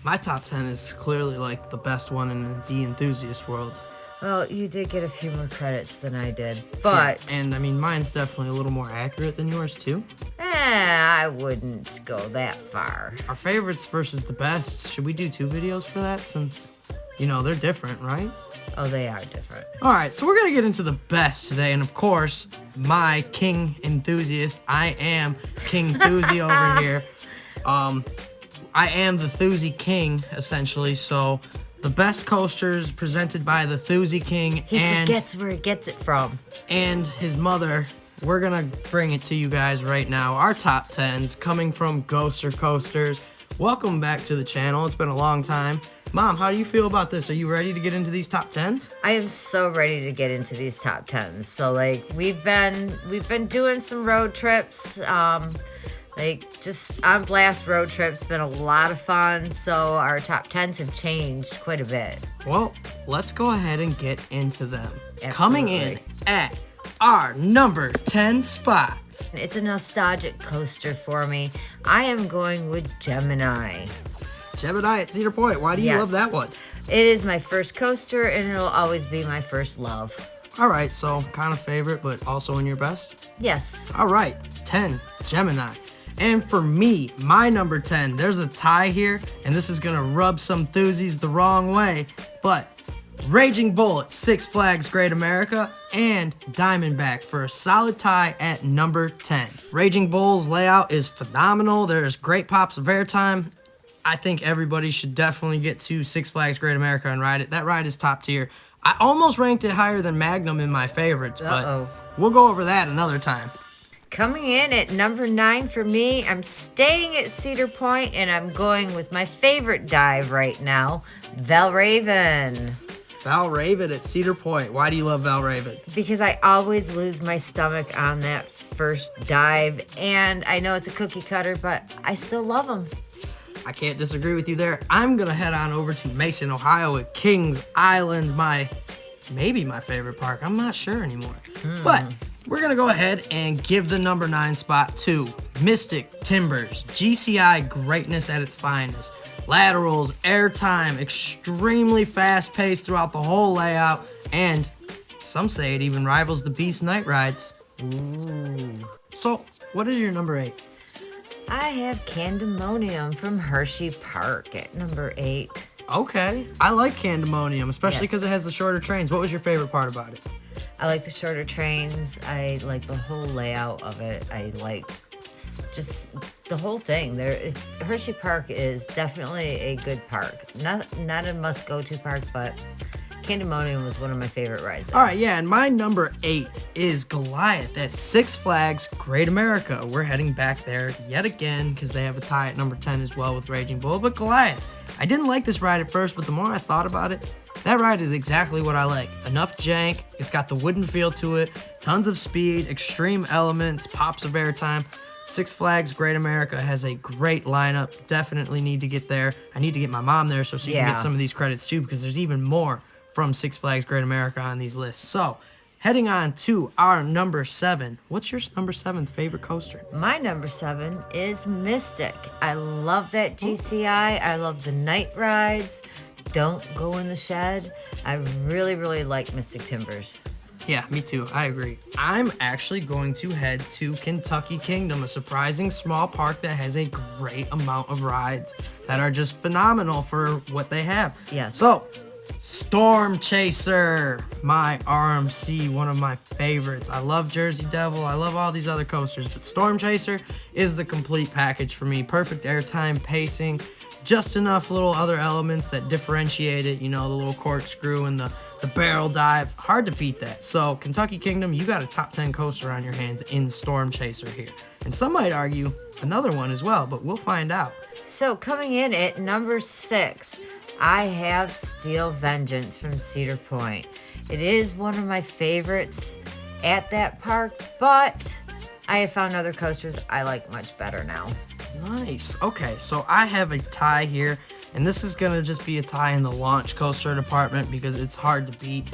My top 10 is clearly like the best one in the enthusiast world. Well, you did get a few more credits than I did, but... Yeah, and I mean, mine's definitely a little more accurate than yours too. I wouldn't go that far. Our favorites versus the best. Should we do 2 videos for that since, you know, they're different, right? Oh, they are different. All right, so we're going to get into the best today. And of course, my king enthusiast, I am King Thoosie over here. I am the Thoosie King, essentially. So the best coasters presented by the Thoosie King. He forgets where he gets it from. And his mother. We're going to bring it to you guys right now. Our top 10s coming from Ghoster Coasters. Welcome back to the channel. It's been a long time. Mom, how do you feel about this? Are you ready to get into these top 10s? I am so ready to get into these top 10s. So like we've been doing some road trips, like just on blast road trips. Been a lot of fun. So our top 10s have changed quite a bit. Well, let's go ahead and get into them. Absolutely. Coming in at our number 10 spot. It's a nostalgic coaster for me. I am going with Gemini. Gemini at Cedar Point. Why do you love that one? It is my first coaster, and it'll always be my first love. All right, so kind of favorite, but also in your best? Yes. All right, 10, Gemini. And for me, my number 10, there's a tie here, and this is going to rub some Thoozies the wrong way, but Raging Bull at Six Flags Great America and Diamondback for a solid tie at number 10. Raging Bull's layout is phenomenal. There's great pops of airtime. I think everybody should definitely get to Six Flags Great America and ride it. That ride is top tier. I almost ranked it higher than Magnum in my favorites, but we'll go over that another time. Coming in at number 9 for me, I'm staying at Cedar Point, and I'm going with my favorite dive right now, Valraven. Valraven at Cedar Point. Why do you love Valraven? Because I always lose my stomach on that first dive, and I know it's a cookie cutter, but I still love them. I can't disagree with you there. I'm going to head on over to Mason, Ohio at Kings Island, maybe my favorite park. I'm not sure anymore. But we're going to go ahead and give the number 9 spot to Mystic Timbers. GCI greatness at its finest. Laterals, airtime, extremely fast-paced throughout the whole layout, and some say it even rivals the Beast Night Rides. Ooh. So, what is your number 8? I have Candemonium from Hersheypark at number 8. Okay, I like Candemonium, especially because it has the shorter trains. What was your favorite part about it? I like the shorter trains. I like the whole layout of it. I liked just the whole thing. Hersheypark is definitely a good park. Not a must-go-to park, but Candemonium was one of my favorite rides there. All right, yeah, and my number 8 is Goliath at Six Flags Great America. We're heading back there yet again because they have a tie at number 10 as well with Raging Bull. But Goliath, I didn't like this ride at first, but the more I thought about it, that ride is exactly what I like. Enough jank, it's got the wooden feel to it, tons of speed, extreme elements, pops of airtime. Six Flags Great America has a great lineup. Definitely need to get there. I need to get my mom there so she can get some of these credits too, because there's even more from Six Flags Great America on these lists. So, heading on to our number 7. What's your number 7 favorite coaster? My number 7 is Mystic. I love that GCI. I love the night rides. Don't go in the shed. I really, really like Mystic Timbers. Yeah, me too. I agree. I'm actually going to head to Kentucky Kingdom, a surprising small park that has a great amount of rides that are just phenomenal for what they have. Yes. So, Storm Chaser, my RMC, one of my favorites. I love Jersey Devil. I love all these other coasters, but Storm Chaser is the complete package for me. Perfect airtime, pacing, just enough little other elements that differentiate it. You know, the little corkscrew and the barrel dive. Hard to beat that. So, Kentucky Kingdom, you got a top 10 coaster on your hands in Storm Chaser here. And some might argue another one as well, but we'll find out. So, coming in at number 6, I have Steel Vengeance from Cedar Point. It is one of my favorites at that park, but I have found other coasters I like much better now. Nice. Okay, so I have a tie here, and this is going to just be a tie in the launch coaster department because it's hard to beat.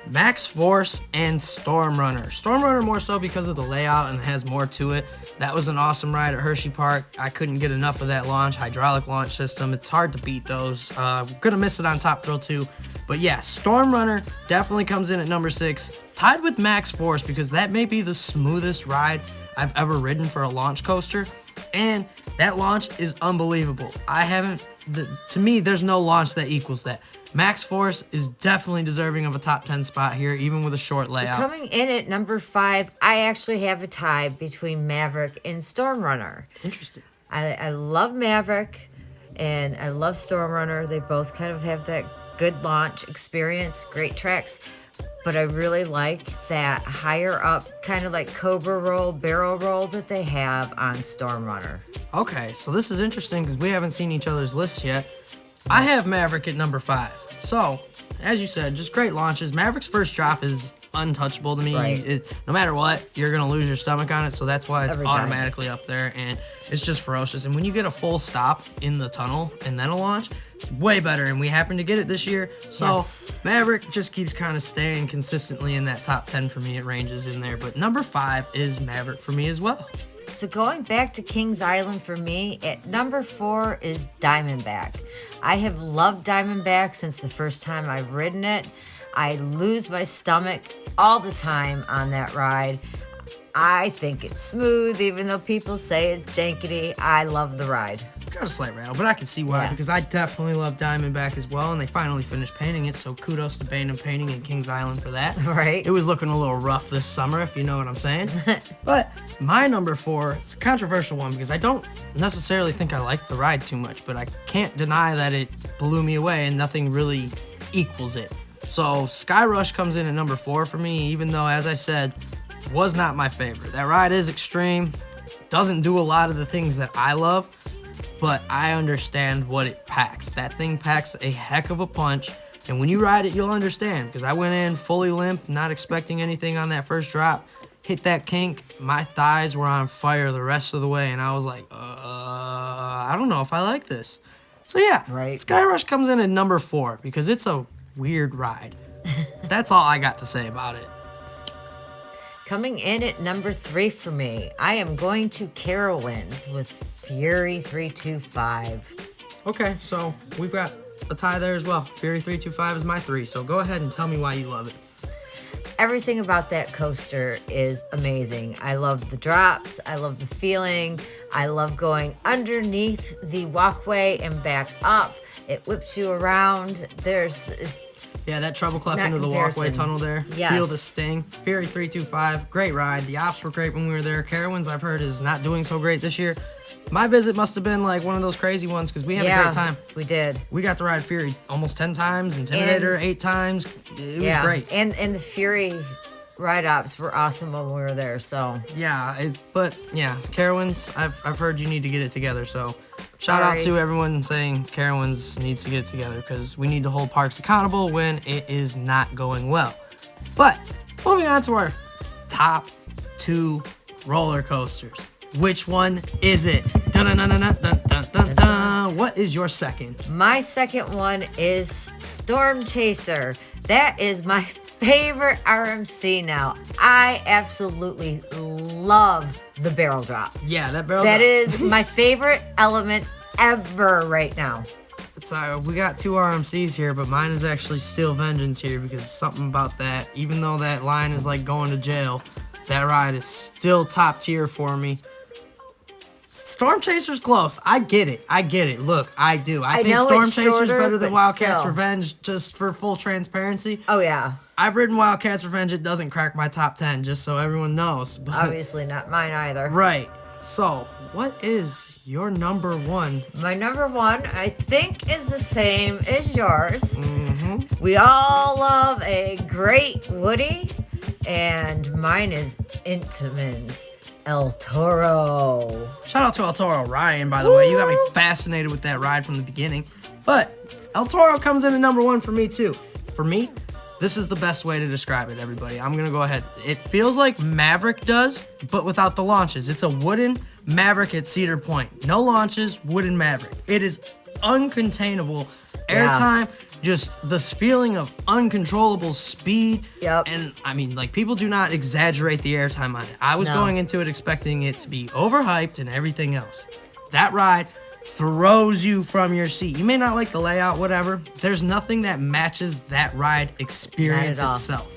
Max Force and Storm Runner. Storm Runner more so because of the layout and it has more to it. That was an awesome ride at Hersheypark. I couldn't get enough of that launch, hydraulic launch system. It's hard to beat those. Gonna miss it on Top Thrill 2. But yeah, Storm Runner definitely comes in at number 6. Tied with Max Force because that may be the smoothest ride I've ever ridden for a launch coaster. And that launch is unbelievable. To me, there's no launch that equals that. Max Force is definitely deserving of a top 10 spot here, even with a short layout. So coming in at number 5, I actually have a tie between Maverick and Storm Runner. Interesting. I love Maverick and I love Storm Runner. They both kind of have that good launch experience, great tracks. But I really like that higher up, kind of like Cobra roll, barrel roll that they have on Storm Runner. Okay, so this is interesting because we haven't seen each other's lists yet. I have Maverick at number 5. So, as you said, just great launches. Maverick's first drop is untouchable to me. Right. No matter what, you're going to lose your stomach on it, so that's why it's Every time. automatically up there, and it's just ferocious. And when you get a full stop in the tunnel and then a launch, it's way better, and we happen to get it this year. So, Yes. Maverick just keeps kind of staying consistently in that top 10 for me. It ranges in there, but number 5 is Maverick for me as well. So going back to Kings Island for me, at number 4 is Diamondback. I have loved Diamondback since the first time I've ridden it. I lose my stomach all the time on that ride. I think it's smooth, even though people say it's jankety. I love the ride. It's got a slight rattle, but I can see why, Yeah. because I definitely love Diamondback as well, and they finally finished painting it, so kudos to Bane and Painting and Kings Island for that. Right. It was looking a little rough this summer, if you know what I'm saying. But my number 4, it's a controversial one, because I don't necessarily think I like the ride too much, but I can't deny that it blew me away, and nothing really equals it. So Sky Rush comes in at number 4 for me, even though, as I said, was not my favorite. That ride is extreme, doesn't do a lot of the things that I love, but I understand what it packs. That thing packs a heck of a punch, and when you ride it, you'll understand, because I went in fully limp, not expecting anything on that first drop, hit that kink, my thighs were on fire the rest of the way, and I was like, I don't know if I like this. So yeah, Right. Sky Rush comes in at number 4, because it's a weird ride. That's all I got to say about it. Coming in at number 3 for me, I am going to Carowinds with Fury 325. Okay, so we've got a tie there as well. Fury 325 is my 3, so go ahead and tell me why you love it. Everything about that coaster is amazing. I love the drops. I love the feeling. I love going underneath the walkway and back up. It whips you around. Yeah, that treble clef Not into the walkway comparison. tunnel there. Yes. Feel the sting. Fury 325, great ride. The ops were great when we were there. Carowinds, I've heard, is not doing so great this year. My visit must have been like one of those crazy ones because we had a great time. We did. We got to ride Fury almost 10 times, Intimidator And- 8 times. It was great. And the Fury ride-ups were awesome when we were there, so. Yeah, Carowinds, I've heard you need to get it together, so shout out Sorry. to everyone saying Carowinds needs to get it together because we need to hold parks accountable when it is not going well. But moving on to our top 2 roller coasters. Which one is it? Dun dun dun dun dun dun dun dun. What is your second? My second one is Storm Chaser. That is my favorite RMC now. I absolutely love the barrel drop. Yeah, that barrel. That drop. is my favorite element ever right now. It's we got 2 RMCs here, but mine is actually Steel Vengeance here because something about that, even though that line is like going to jail, that ride is still top tier for me. Storm Chaser's close. I get it. Look, I do. I think know Storm it's Chaser's shorter, better than but Wildcats still. Revenge, just for full transparency. Oh yeah, I've ridden Wildcats Revenge. It doesn't crack my top 10, just so everyone knows. But, obviously not mine either. right. So, what is your number 1? My number 1, I think, is the same as yours. We all love a great Woody, and mine is Intamin's El Toro. Shout out to El Toro Ryan, by the way. You got me fascinated with that ride from the beginning. But El Toro comes in at number 1 for me, too. For me, this is the best way to describe it, everybody. I'm going to go ahead. It feels like Maverick does, but without the launches. It's a wooden Maverick at Cedar Point. No launches, wooden Maverick. It is uncontainable Yeah. airtime, just this feeling of uncontrollable speed. Yep. And I mean, like, people do not exaggerate the airtime on it. I was No. going into it expecting it to be overhyped and everything else. That ride throws you from your seat. You may not like the layout, whatever. There's nothing that matches that ride experience all. itself.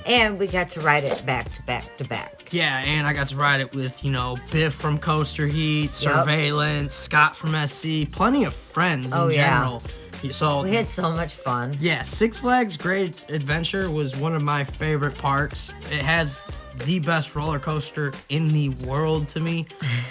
And we got to ride it back to back to back. Yeah, and I got to ride it with, Biff from Coaster Heat, Surveillance, Scott from SC, plenty of friends in general. So We had so much fun. yeah, Six Flags Great Adventure was one of my favorite parks. It has the best roller coaster in the world to me.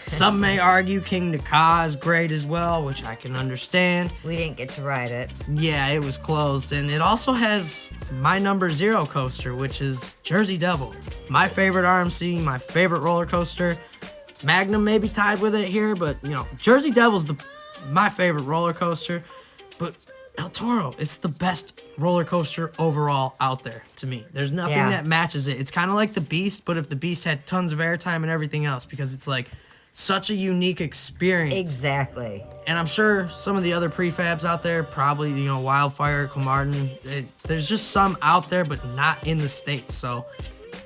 Some may argue King Ka is great as well, which I can understand. We didn't get to ride it. Yeah, it was closed. And it also has my number 0 coaster, which is Jersey Devil. My favorite RMC, my favorite roller coaster. Magnum may be tied with it here, but Jersey Devil's my favorite roller coaster. But El Toro, it's the best roller coaster overall out there to me. There's nothing that matches it. It's kind of like the Beast, but if the Beast had tons of airtime and everything else, because it's like such a unique experience. Exactly. And I'm sure some of the other prefabs out there, probably, Wildfire, Kilmartin, there's just some out there, but not in the States. So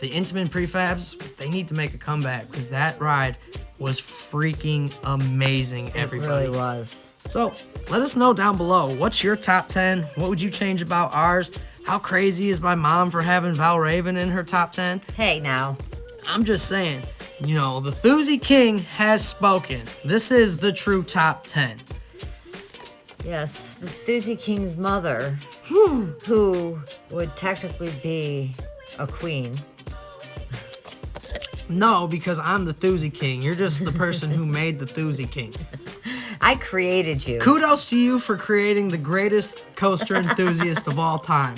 the Intamin prefabs, they need to make a comeback because that ride was freaking amazing, everybody. It really was. So let us know down below, what's your top 10? What would you change about ours? How crazy is my mom for having Valraven in her top 10? Hey, now. I'm just saying, the Thoosie King has spoken. This is the true top 10. Yes, the Thoosie King's mother, who would technically be a queen. No, because I'm the Thoosie King. You're just the person who made the Thoosie King. I created you. Kudos to you for creating the greatest coaster enthusiast of all time.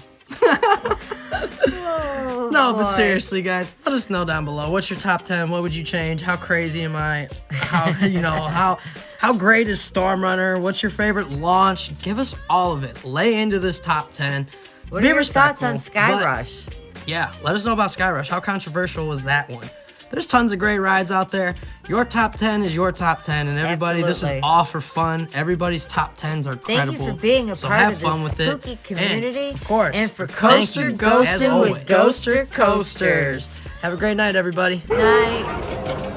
Oh, No, but boy. seriously, guys, let us know down below. What's your top 10? What would you change? How crazy am I? How great is Storm Runner? What's your favorite launch? Give us all of it. Lay into this top 10. What Be are your thoughts on respectful, Sky but- Rush? Yeah, let us know about Sky Rush. How controversial was that one? There's tons of great rides out there. Your top 10 is your top 10, and everybody, this is Absolutely. all for fun. Everybody's top 10s are Thank credible. you for being a so part have of fun this with spooky it. community. And, of course. And for Thank Coaster you, Ghosting as always. with Ghoster Coasters. Have a great night, everybody. Night.